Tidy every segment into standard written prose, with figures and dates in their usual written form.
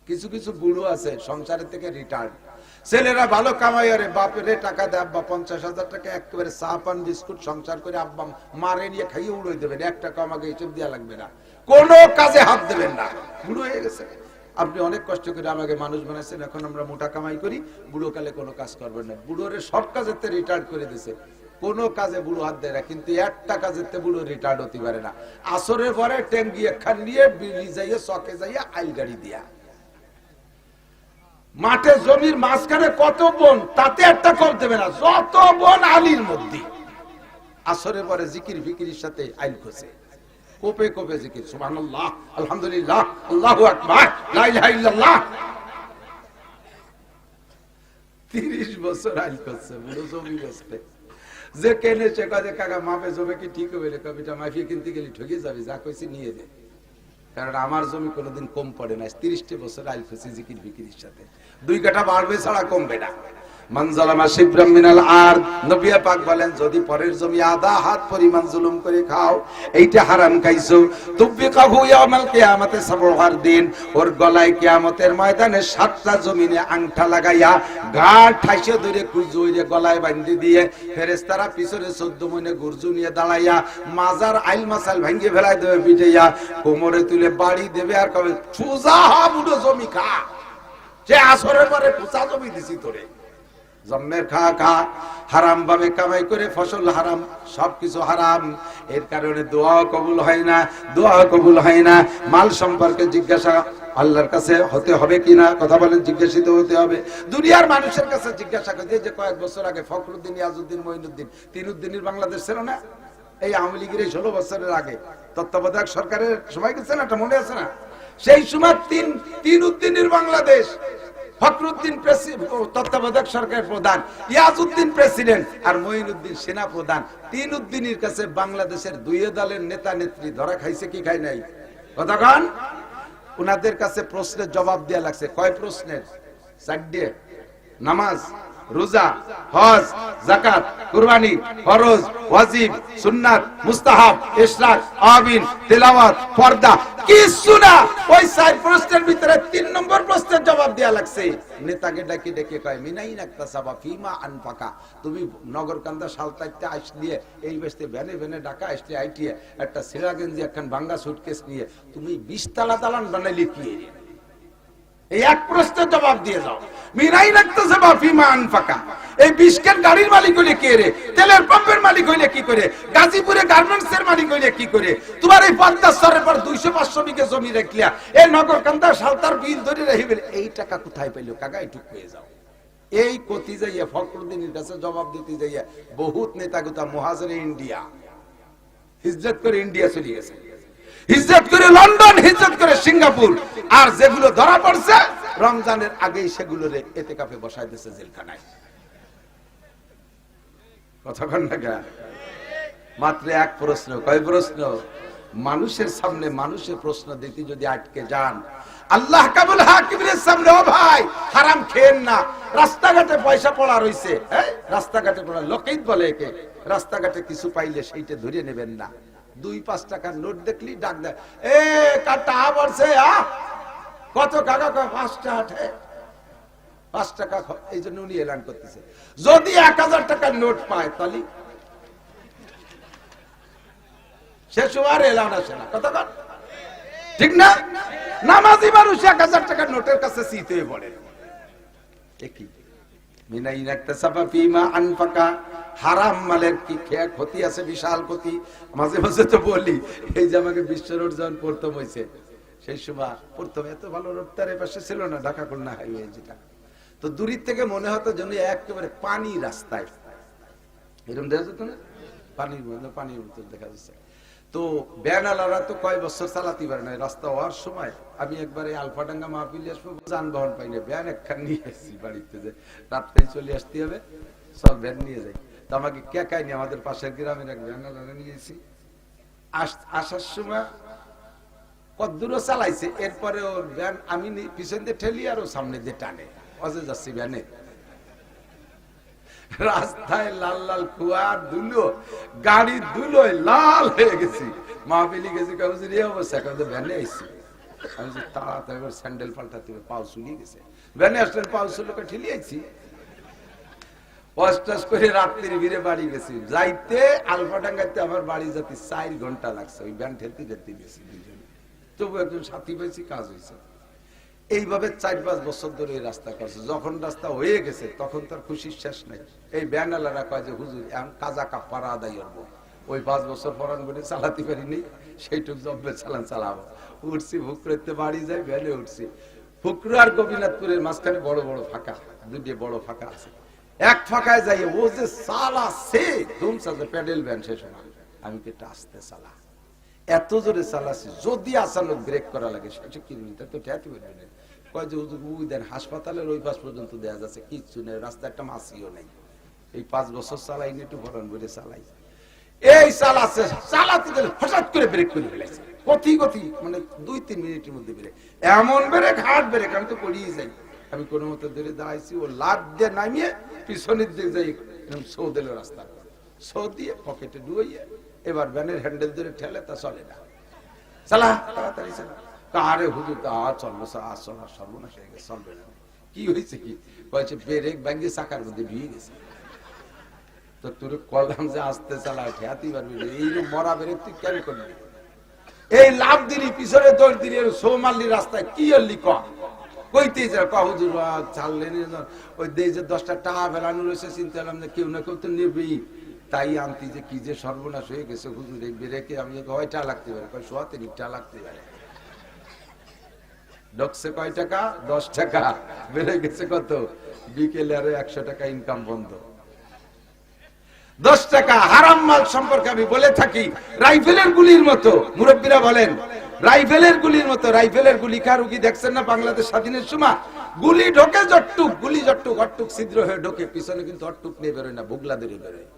কিছু কিছু বুড়ো আছে সংসারের থেকে রিটায়ার্ড, ছেলেরা ভালো কামাই, আরে বাপেরে টাকা দেয়, আব্বা 50,000 টাকা একেবারে চা পান বিস্কুট সংসার করে আব্বা মারে নিয়ে খাইয়ে উড়ে দেবেন, 1 টাকা আমাকে হিসেব দেওয়া লাগবে না, কোনো কাজে হাত দেবেন না। বুড়ো হয়ে গেছে, আপনি অনেক কষ্ট করে আমাকে মানুষ বানাইছেন, এখন আমরা মোটা কামাই করি, বুড়ো কালে কোনো কাজ করবেন না। বুড়োরে সব কাজেতে রিটায়ার্ড করে দিয়েছে, কোনো কাজে বুড়ো হাত দেয় না, কিন্তু একটা কাজেতে বুড়ো রিটায়ার্ড হতে পারে না। আসরের পরে ট্যাঙ্কি একখান নিয়ে বিলি যাইয়ে চকে যাইয়া আইল গাড়ি দিয়া, মাঠে জমির মাঝখানে কত বন, তাতে একটা কম দেবে না, যত বন আলির মধ্যে। আসরের পরে জিকির ফিকিরির সাথে আইল খোঁজে, কোপে কোপে জিকির, সুবহানাল্লাহ, আলহামদুলিল্লাহ, আল্লাহু আকবার, লা ইলাহা ইল্লাল্লাহ। 30 বছর আইল করছে, বুড়ো জমি বেচতে। যে কেনে সে কাজে কাকা মাপে জমি কি ঠিক হবে রে, কবিটা মাফিয়ে কিনতে গেলে ঠকে যাবে, যা কইছি নিয়ে দে, কারণ আমার জমি কোনোদিন কম পড়ে না। 30 বছর আইল করছে জিকির ফিকিরির সাথে, 2 কাঠা বাড়বে ছাড়া কমবে না। মানজালামা শিবরাম মিনাল আরদ, নবী পাক বলেন যদি পরের জমি আধা হাত পরিমাণ জুলুম করে খাও, এইটা হারাম খাইছো, তুবিকাহু ইয়াউমাল কিয়ামাতে সাবউহার দিন, ওর গলায় কিয়ামতের ময়দানে 7টা জমিনে আংটা লাগাইয়া গাঁট ঠাইসে ধরে কুজুইরে গলায় বাঁধি দিয়ে ফেরেশতারা পিছনে 14 মনে গুরজু নিয়ে দাঁড়াইয়া মাজার আইল মাসাল ভাঙ্গি ফেলাই দেবে, পিটাইয়া কোমরে তুলে বাড়ি দেবে, আর কবে সুজা বুড়ো জমি খা, যে আসরের পরে পোচা জমি দিছি তোরে, জন্মের খা খা, হারাম ভাবে কামাই করে ফসল হারাম, সবকিছু হারাম। এর কারণে দোয়া কবুল হয় না, দোয়া কবুল হয় না। মাল সম্পর্কে জিজ্ঞাসা আল্লাহর কাছে হতে হবে কিনা, কথা বলেন, জিজ্ঞাসিত হতে হবে। দুনিয়ার মানুষের কাছে জিজ্ঞাসা করে, যে কয়েক বছর আগে ফখরুদ্দিন, ইয়াজউদ্দিন, মঈনুদ্দিন, তিনউদ্দিনের বাংলাদেশ ছিল না, এই আওয়ামী লীগের 16 বছরের আগে তত্ত্বাবধায়ক সরকারের সময় গেছে না, এটা মনে আছে না? সেই সময় তিনউদ্দিনের বাংলাদেশ, ফখরুদ্দিন তত্ত্বাবধায়ক সরকারের প্রধান, ইয়াজউদ্দিন প্রেসিডেন্ট, আর মঈনুদ্দিন সেনা প্রধান। তিনউদ্দিনের কাছে বাংলাদেশের 2 দলের নেতা নেত্রী ধরা খাইছে কি খাই নাই, কতক্ষণ? উনাদের কাছে প্রশ্নের জবাব দেয়া লাগছে। কয় প্রশ্নের? 4টে। নামাজ, রোজা, হজ, যাকাত, কুরবানি, ফরজ, ওয়াজিব, সুন্নাত, মুস্তাহাব, ইশরাক, আবিন, তেলাওয়াত, পর্দা, কিছু না। ওই 4 প্রশ্নের ভিতরে 3 নম্বর প্রশ্নের জবাব দেয়া লাগছে। নেতাকে ডাকি ডেকে কয়, মিনাইন আকতাসাবা ফিমা আনফাকা, তুমি নগরকান্দা সালতাইতে আসলিয়ে এই বেস্তে ভ্যানে ভ্যানে ঢাকা আসলে আইটিয়ে একটা সিরা গেঞ্জি একখান ভাঙ্গা সুটকেস নিয়ে তুমি 20 তলা দালান বানাইলে কি? এই এক প্রশ্নের জবাব দিয়ে যাও। মিনাই রাখতেছে বা ফিমা আনফাকা, এই 20 কের গাড়ির মালিক হইলে কে রে, তেলের পাম্পের মালিক হইলে কি করে, গাজীপুরে গার্মেন্টস এর মালিক হইলে কি করে, তোমার এই 50 পর 200-500 বিঘা জমি রাখলিয়া এই নগরকান্দা সালতার বিল ধরে রাখিবে, এই টাকা কোথায় পাইলো কাকা, এইটুক পেয়ে যাও। এই কতি যাইয়া ফখরুদ্দিনের কাছে জবাব দিতে যাইয়া বহুত নেতাগুতা মুহাজিরে ইন্ডিয়া হিজরত করে ইন্ডিয়া চলে গেছে, হিজরত করে লন্ডন, হিজরত করে সিঙ্গাপুর, আর যেগুলো ধরা পড়ছে রমজানের আগেই সেগুলোরে এতেকাফে বসাই দিয়েছে জেলখানায়। কতক্ষণ না? মাত্র এক প্রশ্ন। কয় প্রশ্ন? মানুষের সামনে মানুষের প্রশ্ন দিতে যদি আটকে যান, আল্লাহ কাবুল হাকিমের সামনে, ও ভাই হারাম খেয়েন না। রাস্তাঘাটে পয়সা পড়া রইছে, রাস্তাঘাটে পড়া লোকেই বলে একে, রাস্তাঘাটে কিছু পাইলে সেইটা ধরে নেবেন না। 2-5 টাকার নোট দেখলি ডাক দেয়, এ কাটা বলছে কত কাকা, 5 টাকা, 5 টাকা। এই জন্য উনি এলান করতেছে, যদি 1000 টাকার নোট পায় তাহলে সে সময় এলান আসে না, কথা ঠিক না? নামাজি মানুষ 1000 টাকার নোটের কাছে শীত হয়ে পড়ে। মিনাই রাখতাসাবা ফিমা আনফাকা, হারাম মালের কি ক্ষতি আছে, বিশাল ক্ষতি। মাঝে মাঝে তো বলি, এই যে আমাকে বিশ্ব রোড যখন প্রথম হয়েছে, সেই সময় প্রথম এত ভালো রোড তার পাশে ছিল না, ঢাকা খুলনা হাইওয়ে যেটা, তো দূরের থেকে মনে হতো যেন একেবারে পানি রাস্তায়, এরকম দেখা যেত না, পানির মধ্যে পানির মতো দেখা যাচ্ছে। তো ব্যানালারা তো কয় বছর চালাতে পারে না রাস্তা হওয়ার সময়। আমি একবারে আলফাডাঙ্গা মাহফিলে আসবো, যানবাহন পাই না, ভ্যান একখান নিয়ে আসছি বাড়িতে, যে রাত্রে চলে আসতে হবে, সব ভ্যান নিয়ে যাই। তো আমাকে কে কাইনি, আমাদের পাশের গ্রামের এক ব্যানালারা নিয়েছি। আসার সময় কদ্দূরও চালাইছে, এরপরে ওর ভ্যান আমি পিছন দিয়ে ঠেলি আর ও সামনে দিয়ে টানে, অজে যাচ্ছি ভ্যানে। রাস্তায় লাল লাল কুয়া, ধুলো, গাড়ি ধুলোয় লাল হয়ে গেছি। মাহফিলি গেছি, কাগজের এই অবস্থা, কাগজে ভ্যানে আইছি। আমি যে তাড়াতাড়ি স্যান্ডেল পাল্টাতে হবে, পাও চুলিয়ে গেছে। ভ্যানে আসলেন, পাও চুলোকে ঠেলিয়েছি, অষ্টাস করে রাত্রির ভিড়ে বাড়ি গেছি। যাইতে আলফাডাঙ্গাইতে আমার বাড়ি যেতে 4 ঘন্টা লাগছে, ওই ভ্যান ঠেলতে ঠেলতে গেছি দুজনে। তবু একজন সাথী পেয়েছি, কাজ হয়েছে। এইভাবে 4-5 বছর ধরে এই রাস্তা করছে। যখন রাস্তা হয়ে গেছে তখন তার খুশির শেষ নাই। এই ব্যানালারা কয় যে হুজুর এখন কাজা কাপ্পারা আদায় করবো। ওই 5 বছর পরান করে চালাতে পারিনি, সেইটুক জব্বে চালান চালাবো। উঠছি ফুকরোতে বাড়ি যাই, ভ্যানে উঠছি। ফুকরো আর গোপীনাথপুরের মাঝখানে বড় বড় ফাঁকা, দুটি বড় ফাঁকা আছে। এক ফাঁকায় যাই, ও যে চালাচ্ছে ধুমসা যে প্যাডেল ভ্যান, সে সময় আমি কেটে আসতে চালা, এত জোরে চালাচ্ছি যদি আচানক ব্রেক করা লাগে 60 কিলোমিটার তো ঠেয়াতে পারবে। কয় যে হুজুর ওই দেন হাসপাতালের ওই পাশ পর্যন্ত দেওয়া যাচ্ছে, কিচ্ছু নেই, রাস্তা একটা মাছিও নেই। এই 5 বছর চালাইনি, একটু ভরণ করে চালাই। এই চালাচ্ছে, চালাতে গেলে হঠাৎ করে ব্রেক করে ফেলেছে, গতি গতি মানে 2-3 মিনিটের মধ্যে ব্রেক। এমন ব্রেক, হার্ড ব্রেক, আমি তো পড়িয়ে যাই। আমি কোনো মতো ধরে দাঁড়াইছি, ও লাট দিয়ে নামিয়ে পিছনের দিকে যাই, সৌ দিল রাস্তা, সৌ দিয়ে পকেটে ডুবাইয়ে এবার ভ্যানের হ্যান্ডেল ধরে ঠেলে, তা চলে না। চালা তাড়াতাড়ি চালা। আরে হুজুর তা চলবো, চলা সর্বনাশ হয়ে গেছে, চলবে না। কি হয়েছে? কি কয়েছে ব্রেক ব্যাঙ্গে চাকার মধ্যে ঢুয়ে গেছে। তো তোর কলম যে আসতে চালা ঠেয়াতে পারবি, এইরকম মরা ব্রেক তুই কেন করবি? এই লাভ দিলি, পিছনে দৌড় দিলি, সৌমাল্লি রাস্তায় কি হলি কইতে যা হুজুর চাললেন। ওই দেই যে 10টা টাকা ফেলানো রয়েছে, চিন্তা করলাম যে কেউ না কেউ তো নেবেই, তাই আনতি যে কি যে সর্বনাশ হয়ে গেছে হুজুর। এই ব্রেকে আমি কয়টা লাগতে পারে? কয় 1.5 লাগতে পারে। ঢকছে কয় টাকা? 10 টাকা। বেড়ে গেছে কত? বিকেলে আরো 100 টাকা ইনকাম বন্ধ। 10 টাকা হারাম মাল সম্পর্কে আমি বলে থাকি, রাইফেলের গুলির মতো। মুরব্বীরা বলেন রাইফেলের গুলির মতো। রাইফেলের গুলি কারুকি দেখছেন না বাংলাদেশ স্বাধীনের সময়? গুলি ঢোকে জট্টুক, গুলি জট্টুক, অট্টুক ছিদ্র হয়ে ঢোকে, পিছনে কিন্তু অট্টুক নিয়ে বেরোয় না, বুগলা ধরে বেরোয়।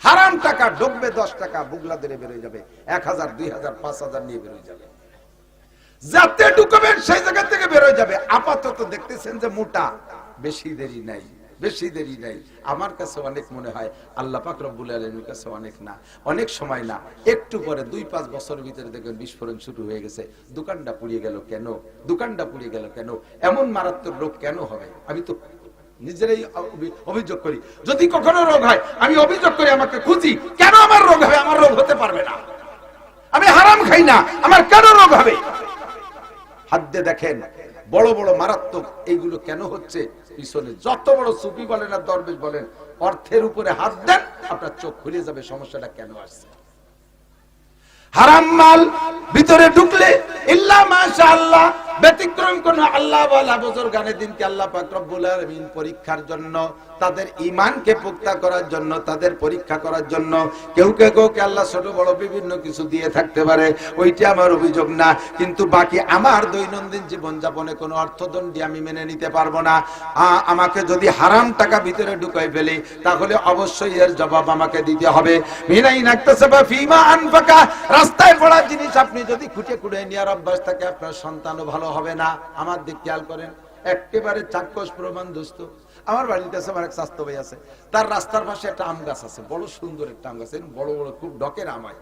হারাম টাকা ঢুকবে 10 টাকা, বুগলা ধরে বেরোয় যাবে, 1000, 2000, 5000 নিয়ে বেরোয় যাবে। যাতে ঢুকবেন সেই জায়গা থেকে বেরোয় যাবে। আপাতত দেখতেছেন যে মোটা, বেশি দেরি নাই, বেশি দেরি নাই। আমার কাছে অনেক মনে হয়, আল্লাহ পাক রব্বুল আলামিনের কাছে অনেক না, অনেক সময় না, একটু পরে 2-5 বছরের ভিতরে দেখবেন বিস্ফোরণ শুরু হয়ে গেছে। দোকানটা পুড়িয়ে গেল কেন? দোকানটা পুড়িয়ে গেল কেন? এমন মারাত্মক রোগ কেন হবে? আমি তো নিজেরাই অভিযোগ করি, যদি কখনো রোগ হয় আমি অভিযোগ করি, আমাকে খুঁজি, কেন আমার রোগ হবে? আমার রোগ হতে পারবে না, আমি হারাম খাই না, আমার কেন রোগ হবে? হাত দিয়ে দেখেন বড় বড় মারাত্মক এইগুলো কেন হচ্ছে? পিছনে যত বড় সুফি বলেন আর দরবেশ বলেন, অর্থের উপরে হাত দেন, আপনার চোখ খুলে যাবে সমস্যাটা কেন আসছে। হারাম মাল ভিতরে ঢুকলে ইল্লা মাশাআল্লাহ, ব্যতিক্রম কোন আল্লাহ ওয়ালা বুজুর্গানের দিনকে আল্লাহ পাক রব্বুল আলামিন পরীক্ষার জন্য, তাদের ঈমানকে পুক্তা করার জন্য, তাদের পরীক্ষা করার জন্য কেউ কেউকে আল্লাহ ছোট বড় বিভিন্ন কিছু দিয়ে থাকতে পারে, ওইটা আমার অভিযোগ না। কিন্তু বাকি আমার দৈনন্দিন জীবন যাপনে কোনো অর্থদণ্ডী আমি মেনে নিতে পারবো না। আমাকে যদি হারাম টাকা ভিতরে ঢুকাই ফেলি, তাহলে অবশ্যই এর জবাব আমাকে দিতে হবে। মিনাই নাকতাসাবা ফিমা আনফাকা, রাস্তায় পড়া জিনিস আপনি যদি খুঁটে খুঁড়ে নেওয়ার অভ্যাস থাকে, আপনার সন্তানও ভালো হবে না। আমার দিক খেয়াল করেন, একেবারে চাক্ষুষ প্রমাণ দোস্ত। আমার বাড়ির কাছে আমার এক স্বাস্থ্য ভাই আছে, তার রাস্তার পাশে একটা আম গাছ আছে, বড় সুন্দর একটা আম গাছ, বড় বড় খুব ডকের আম হয়।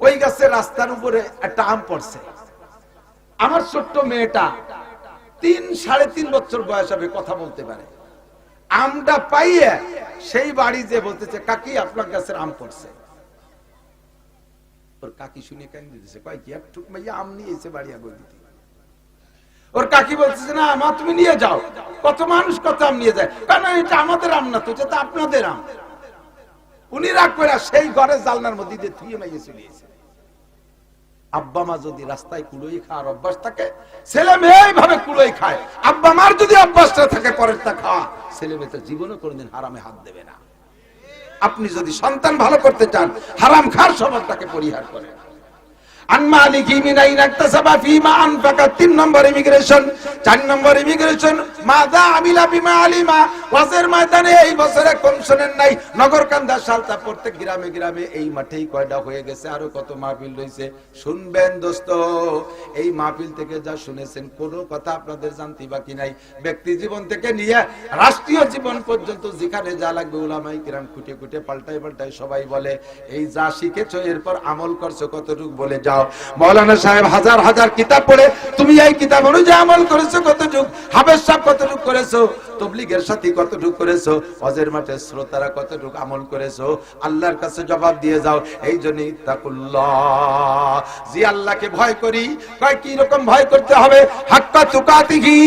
ওই গাছের রাস্তার উপরে একটা আম পড়ছে। আমার ছোট্ট মেয়েটা 3-3.5 বছর বয়স হবে, কথা বলতে পারে। আমটা পাইয়ে সেই বাড়ি যে বলতেছে, কাকি আপনার গাছের আম পড়ছে। ওর কাকি শুনে কেন দিতেছে, কয় কি একটু মাইয়া আম নিয়েছে বাড়ি আগে দিতে। ওর কাকি বলতেছে, না মা তুমি নিয়ে যাও। কত মানুষ কত আম নিয়ে যায়, কারণ এটা আমাদের আম না তো, এটা আপনাদের আম। উনি রাগ করে সেই ঘরে জালনার মধ্যে দিয়ে থুয়ে মাইয়ে চলে গেছে। আব্বা মা যদি রাস্তায় কুলোই খাওয়ার অভ্যাস থাকে, ছেলে মেয়ে এইভাবে কুলোই খায়। আব্বা মার যদি অভ্যাসটা থাকে পরেরটা খাওয়া, ছেলে মেয়ে তো জীবনও কোনোদিন হারামে হাত দেবে না। আপনি যদি সন্তান ভালো করতে চান, হারাম খাওয়ার স্বভাবটাকে পরিহার করেন। তিন নম্বর ইমিগ্রেশন। 4 নম্বর ইমিগ্রেশন, মাদা আমিলা বিমা আলিমা। ওয়াজের ময়দানে এই বছরে কম শোনেন নাই, নগরকান্দা সালতা প্রত্যেক গ্রামে গ্রামে এই মাঠেই কয়টা হয়ে গেছে, আরো কত মাহফিল রয়েছে। শুনবেন দোস্ত, এই মাহফিল থেকে যা শুনেছেন কোনো কথা আপনাদের জানতে বাকি নাই। ব্যক্তি জীবন থেকে নিয়ে রাষ্ট্রীয় জীবন পর্যন্ত যেখানে যা লাগবে উলামায়ে কিরাম খুঁটে খুঁটে পাল্টায় পাল্টায় সবাই বলে, এই যা শিখেছো এরপর আমল করছো কতটুকু বলে যাও। যাও। মাওলানা সাহেব হাজার হাজার কিতাব পড়ে তুমি এই কিতাব অনুযায়ী আমল করেছো কতটুক, হাফেজ সাহেব কতটুক করেছো, তবলিগের সাথী কতটুক করেছো, হজের মাঠে শ্রোতারা কতটুক আমল করেছো, আল্লাহর কাছে জবাব দিয়ে যাও। এই জন্যই তাকুল্লাহ, যে আল্লাহকে ভয় করি। কয় কি রকম ভয় করতে হবে? হাক্কা তুকাতিহি,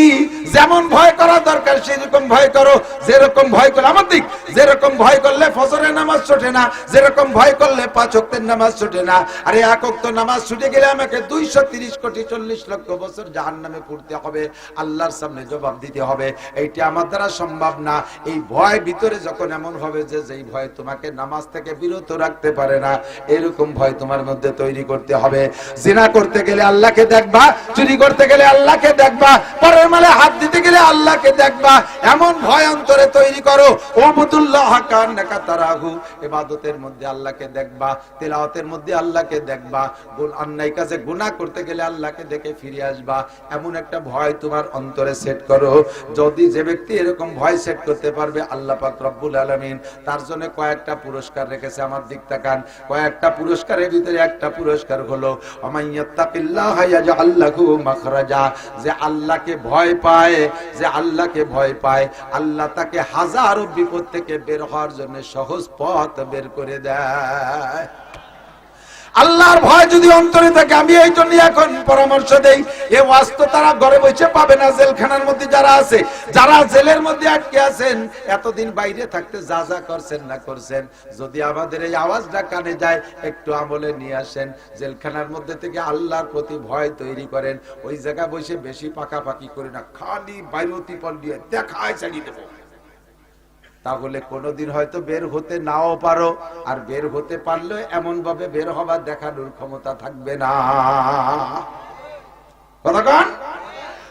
যেমন ভয় করা দরকার সেরকম ভয় করো। যেরকম ভয় করলে আমার দিক, যেরকম ভয় করলে ফজরের নামাজ ছুটে না, যেরকম ভয় করলে 5 ওয়াক্তের নামাজ ছুটে না। আরে 1 ওয়াক্ত নামাজ ছুটে গেলে আমাকে 230 কোটি 40 লক্ষ বছর জাহান্নামে পড়তে হবে, আল্লাহর সামনে জবাব দিতে হবে। এইটা আমার দ্বারা সম্ভব না। এই ভয় ভিতরে যখন এমন হবে যে যেই ভয় তোমাকে নামাজ থেকে বিরত রাখতে পারে না, এরকম ভয় তোমার মধ্যে তৈরি করতে হবে। জিনা করতে গেলে আল্লাহকে দেখবা, চুরি করতে গেলে আল্লাহকে দেখবা, পরের মালে হাত দিতে গেলে আল্লাহকে দেখবা, এমন ভয় অন্তরে তৈরি করো। ওয়াবুদুল্লাহ কান্নাকা তারাহু, ইবাদতের মধ্যে আল্লাহকে দেখবা, তিলাওয়াতের মধ্যে আল্লাহকে দেখবা, অন্যায় কাজে গুনাহ করতে গেলে আল্লাহকে দেখে ফিরে আসবা। এমন একটা ভয় তোমার অন্তরে সেট করো। যদি যে ব্যক্তি এরকম ভয় সেট করতে পারবে, আল্লাহ পাক রব্বুল আলামিন তার জন্য কয়েকটা পুরস্কার রেখেছে। আমার দিক তাকান, কয়েকটা পুরস্কারের ভিতরে একটা পুরস্কার হলো আমাইয়াত্তাকিল্লাহা ইয়াজআল লাহু মাখরাজা, যে আল্লাহকে ভয় পায়, যে আল্লাহকে ভয় পায়, আল্লাহ তাকে হাজারো বিপদ থেকে বের হওয়ার জন্য সহজ পথ বের করে দেয়। আল্লাহর ভয় যদি অন্তরে থাকে, আমি এই জন্য এখন পরামর্শ দেই, এই ওয়াজ তো তারা ঘরে বসে পাবে না। জেলখানার মধ্যে যারা আছে, যারা জেলের মধ্যে আটকে আছেন, এতদিন বাইরে থাকতে যা যা করছেন না করছেন, যদি আমাদের এই আওয়াজটা কানে যায়, একটু আমলে নিয়ে আসেন। জেলখানার মধ্যে থেকে আল্লাহর প্রতি ভয় তৈরি করেন। ওই জায়গায় বসে বেশি পাকাপাকি করে না, খালি বাইরতি পল দিয়ে দেখায় চালিয়ে দেবো। তাহলে কোনদিন হয়তো বের হতে নাও পারো, আর বের হতে পারলে এমন ভাবে বের হবার দেখানোর ক্ষমতা থাকবে না। কথা কন,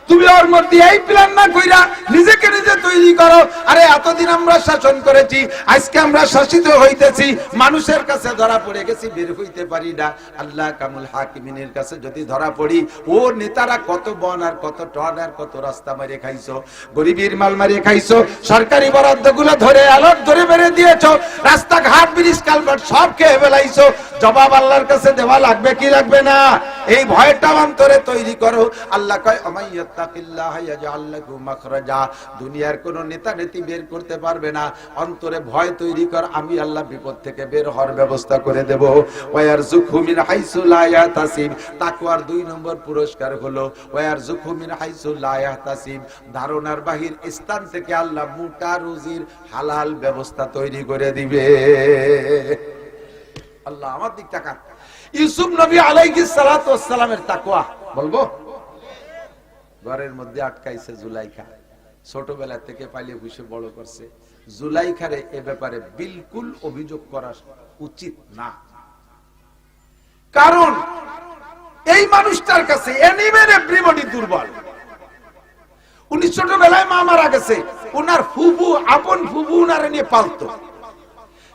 তুমি ওর মধ্যে এই প্ল্যান না কইরা নিজেকে নিজে তৈরি করো। আরে এতদিন আমরা শাসন করেছি, আজকে আমরা শাসিত হইতেছি, মানুষের কাছে ধরা পড়ে গেছি, বের হইতে পারি না। আল্লাহ কামুল হাকিমিনের কাছে যদি ধরা পড়ি, ও নেতারা কত বন আর কত টন আর কত রাস্তা মারে খাইছো, গরিবের মাল মারে খাইছো, সরকারি বরাদ্দ গুলো ধরে আলোট ধরে মেরে দিয়েছো, রাস্তাঘাট ব্রিজ কালভার্ট সব খেয়ে ফেলাইছো। জবাব আল্লাহর কাছে দেওয়া লাগবে কি লাগবে না? এই ভয়টা অন্তরে তৈরি করো। আল্লাহ কয় আমাইয়াত্তাকিল্লাহা ইয়াজআল লাহু মাখরাজা, দুনিয়ার কোন নেতা নেত্রী বের করতে পারবে না। অন্তরে ভয় তৈরি কর, আমি আল্লাহ বিপদ থেকে বের হওয়ার ব্যবস্থা করে দেব। ওয়ায়ারযুকহু মিন হাইসু লা ইয়াহতাসিব, তাকওয়ার 2 নম্বর পুরস্কার হলো ওয়ায়ারযুকহু মিন হাইসু লা ইয়াহতাসিব, ধারণার বাহির স্থান থেকে আল্লাহ মোটা রুজির হালাল ব্যবস্থা তৈরি করে দিবে। আল্লাহ আমার দিক তাকান, ইউসুফ নবী আলাইহিস সালাতু ওয়াস সালামের তাকওয়া বলবো। ঘরের মধ্যে আটকাইছে জুলাইখা, ছোটবেলা থেকে পালিয়ে পুষে বড় করছে। জুলাইখারে এ ব্যাপারে বিলকুল অভিযোগ করা উচিত না, কারণ এই মানুষটার কাছে এনিমের এভরিবডি দুর্বল। উনি ছোটবেলায় মা মারা গেছে, উনার ফুফু, আপন ফুফু উনারে নিয়ে পালতো।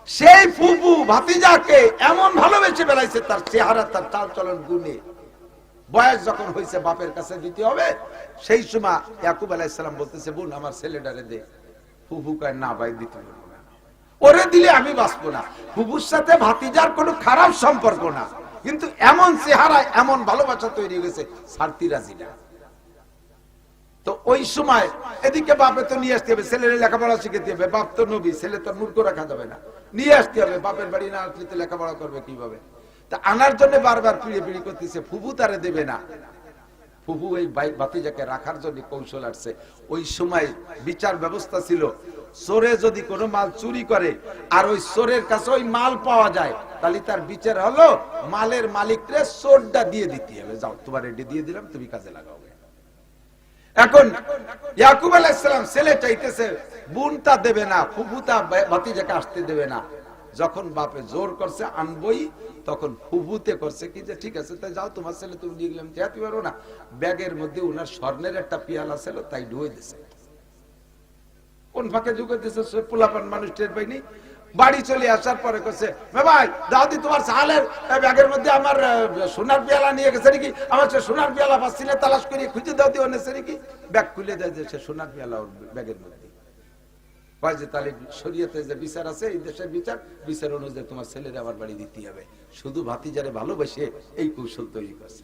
সেই ফুফু ভাতিজাকে এমন ভালোবেসে বেলাইছে, তার চেহারা, তার চাল চলন গুণে। বয়স যখন হয়েছে বাপের কাছে দিতে হবে, সেই সময় ইয়াকুব আলাইহিস সালাম বলতেছে, বোন আমার ছেলেটারে দে। ফুফু কয় না ভাই দিতে পারবো না, ওরে দিলে আমি বাঁচবো না। ফুফুর সাথে ভাতিজার কোনো খারাপ সম্পর্ক না, কিন্তু এমন চেহারা, এমন ভালোবাসা তৈরি হয়েছে, ছাড়তি রাজি না। তো ওই সময় এদিকে বাপে তো নিয়ে আসতে হবে, ছেলের লেখাপড়া শিখতে হবে। বাপ তো নবী, ছেলে তো মূর্খ রাখা যাবে না, নিয়ে আসতে হবে। বাপের বাড়ি না আসলে লেখাপড়া করবে কিভাবে? তা আনার জন্য বারবার পিড়ে পিড়ি করতেছে, ফুফু তারে দেবে না। ফুফু এই ভাতিজাকে রাখার জন্য কৌশল আসছে। ওই সময় বিচার ব্যবস্থা ছিল, চোরে যদি কোনো মাল চুরি করে আর ওই চোরের কাছে ওই মাল পাওয়া যায়, তাহলে তার বিচার হলো মালের মালিকরে চোরটা দিয়ে দিতে হবে। যাও তোমার রেডি দিয়ে দিলাম, তুমি কাজে লাগাও। এখন ইয়াকুব আলাইহিস সালাম ছেলে চাইতেছে, বোনটা দেবে না, ফুফুতা ভাতিজাকে আসতে দেবে না। যখন বাপে জোর করছে আনবই, তখন ফুফুতে করছে কি যে ঠিক আছে তাই যাও, তোমার ছেলে তুমি নিয়ে গেলাম, যেতে পারো না। ব্যাগের মধ্যে উনার স্বর্ণের একটা পিয়ালা ছিল, তাই ঢুয়ে দিছে। কোন ফাঁকে ঢুকে দিছে পোলাপান মানুষ টের পাইনি। বাড়ি চলে আসার পরে কইছে, ভাই দাদি তোমার সালের ব্যাগের মধ্যে আমার সোনার পেয়ালা নিয়ে গেছে নাকি? আমার সে সোনার পেয়ালা পাচ্ছি না, তালাশ করে খুঁজে দাও দিয়ে এনেছে নাকি? ব্যাগ খুলে দেয় যে সে সোনার পেয়ালা ওর ব্যাগের মধ্যে। কয় যে তাহলে শরীয়তে যে বিচার আছে, এই দেশের বিচার অনুযায়ী তোমার ছেলের আমার বাড়ি দিতে হবে। শুধু ভাতিজারে ভালোবেসে এই কৌশল তৈরি করছে।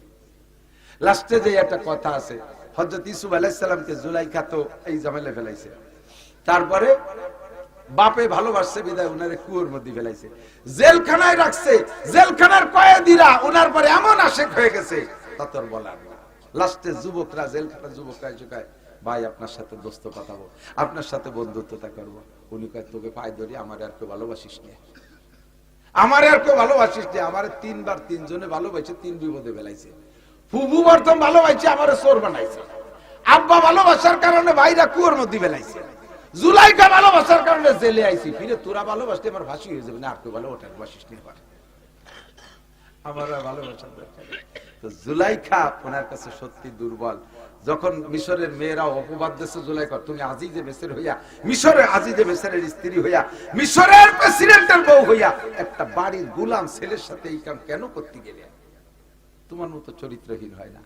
লাস্টে যে একটা কথা আছে, হযরত ইউসুফ আলাইহিস সালামকে জুলাইখা তো এই ঝামেলা ফেলাইছে, তারপরে বাপে ভালোবাসছে বিদায় উনারে কুয়োর মধ্যে ফেলাইছে, জেলখানায় রাখছে। জেলখানার কয়েদিরা উনার পরে এমন আশেক হয়ে গেছে তা তোর বলার না। লাস্টে যুবকরা, জেলখানার যুবকরা শুকায়, ভাই আপনার সাথে দোস্ত পাঠাবো, আপনার সাথে বন্ধুত্বতা করবো। উনি কয় তোকে পায়ে ধরি, আমার আর কেউ ভালোবাসিস নে, আমার আর কেউ ভালোবাসিস নে। আমার 3 বার 3 জনে ভালোবাসে, 3 বিপদে ফেলাইছে। ফুবু প্রথম ভালোবাসছে, আমার চোর বানাইছে। আব্বা ভালোবাসার কারণে ভাইরা কুয়োর মধ্যে ফেলাইছে। জুলাইখা ভালোবাসার কারণে জেলে আইছি। ফিরে তোরা ভালোবাসতে আমার ফাঁসি হয়ে যাবে না, আর কেউ ভালোবাসিস নে পারে, আমার ভালোবাসার দরকার। তো জুলাইখা ওনার কাছে সত্যি দুর্বল। যখন মিশরের মেয়েরা অপবাদ দিয়েছে জুলাইখা, তুমি আজিজে মিসর হইয়া, মিশরের আজিজে মিসরের স্ত্রী হইয়া, মিশরের প্রেসিডেন্টের বউ হইয়া একটা বাড়ির গোলাম ছেলের সাথে এই কাম কেন করতে গেলে? তোমার মতো চরিত্রহীন হয় না।